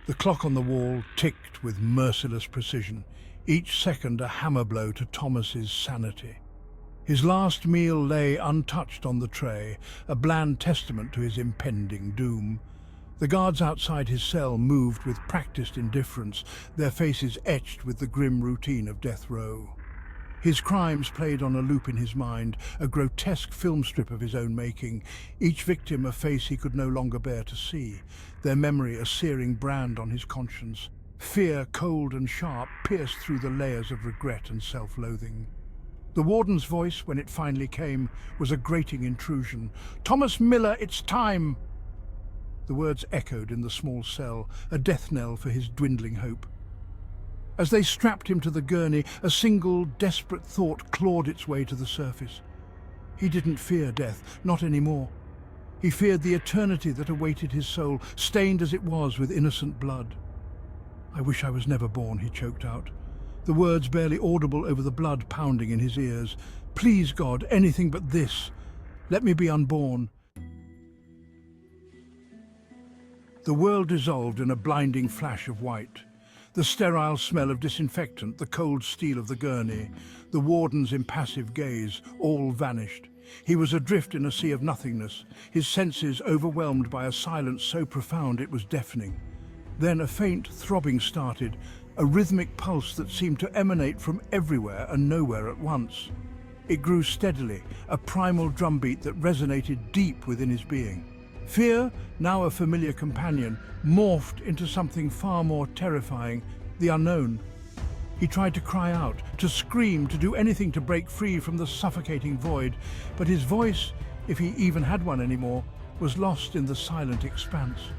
The clock on the wall ticked with merciless precision, each second a hammer blow to Thomas's sanity. His last meal lay untouched on the tray, a bland testament to his impending doom. The guards outside his cell moved with practiced indifference, their faces etched with the grim routine of death row. His crimes played on a loop in his mind, a grotesque film strip of his own making, each victim a face he could no longer bear to see, their memory a searing brand on his conscience. Fear, cold and sharp, pierced through the layers of regret and self-loathing. The warden's voice, when it finally came, was a grating intrusion. "Thomas Miller, it's time!" The words echoed in the small cell, a death knell for his dwindling hope. As they strapped him to the gurney, a single, desperate thought clawed its way to the surface. He didn't fear death, not anymore. He feared the eternity that awaited his soul, stained as it was with innocent blood. "I wish I was never born," he choked out, the words barely audible over the blood pounding in his ears. "Please, God, anything but this. Let me be unborn." The world dissolved in a blinding flash of white. The sterile smell of disinfectant, the cold steel of the gurney, the warden's impassive gaze, all vanished. He was adrift in a sea of nothingness, his senses overwhelmed by a silence so profound it was deafening. Then a faint throbbing started, a rhythmic pulse that seemed to emanate from everywhere and nowhere at once. It grew steadily, a primal drumbeat that resonated deep within his being. Fear, now a familiar companion, morphed into something far more terrifying, the unknown. He tried to cry out, to scream, to do anything to break free from the suffocating void, but his voice, if he even had one anymore, was lost in the silent expanse.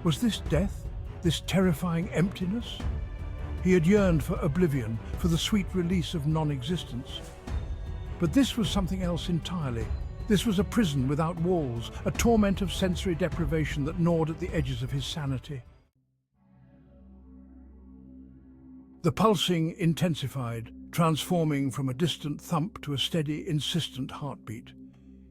Was this death, this terrifying emptiness? He had yearned for oblivion, for the sweet release of non-existence. But this was something else entirely. This was a prison without walls, a torment of sensory deprivation that gnawed at the edges of his sanity. The pulsing intensified, transforming from a distant thump to a steady, insistent heartbeat.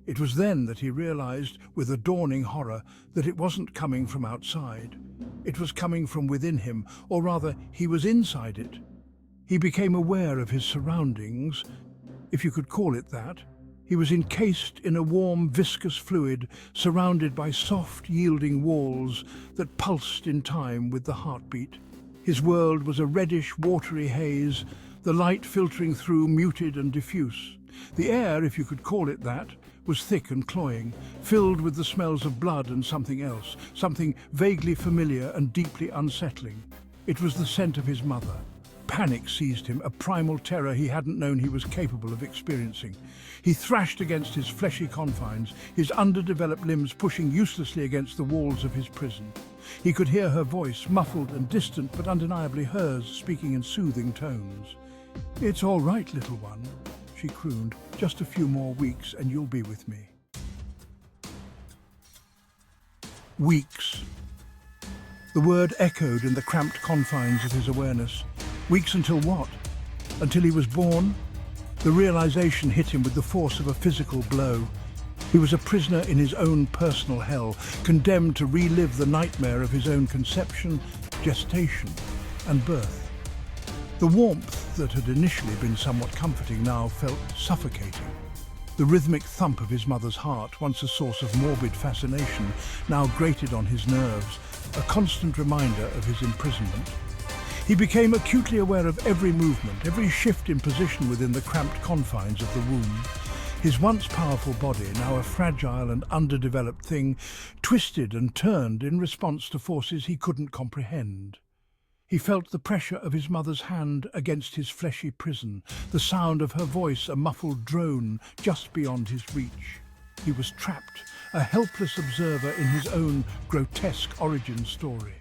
It was then that he realized, with a dawning horror, that it wasn't coming from outside. It was coming from within him, or rather, he was inside it. He became aware of his surroundings, if you could call it that. He was encased in a warm, viscous fluid, surrounded by soft, yielding walls that pulsed in time with the heartbeat. His world was a reddish, watery haze, the light filtering through muted and diffuse. The air, if you could call it that, was thick and cloying, filled with the smells of blood and something else, something vaguely familiar and deeply unsettling. It was the scent of his mother. Panic seized him, a primal terror he hadn't known he was capable of experiencing. He thrashed against his fleshy confines, his underdeveloped limbs pushing uselessly against the walls of his prison. He could hear her voice, muffled and distant, but undeniably hers, speaking in soothing tones. "It's all right, little one," she crooned. "Just a few more weeks and you'll be with me." Weeks. The word echoed in the cramped confines of his awareness. Weeks until what? Until he was born? The realization hit him with the force of a physical blow. He was a prisoner in his own personal hell, condemned to relive the nightmare of his own conception, gestation, and birth. The warmth that had initially been somewhat comforting now felt suffocating. The rhythmic thump of his mother's heart, once a source of morbid fascination, now grated on his nerves, a constant reminder of his imprisonment. He became acutely aware of every movement, every shift in position within the cramped confines of the womb. His once powerful body, now a fragile and underdeveloped thing, twisted and turned in response to forces he couldn't comprehend. He felt the pressure of his mother's hand against his fleshy prison, the sound of her voice a muffled drone just beyond his reach. He was trapped, a helpless observer in his own grotesque origin story.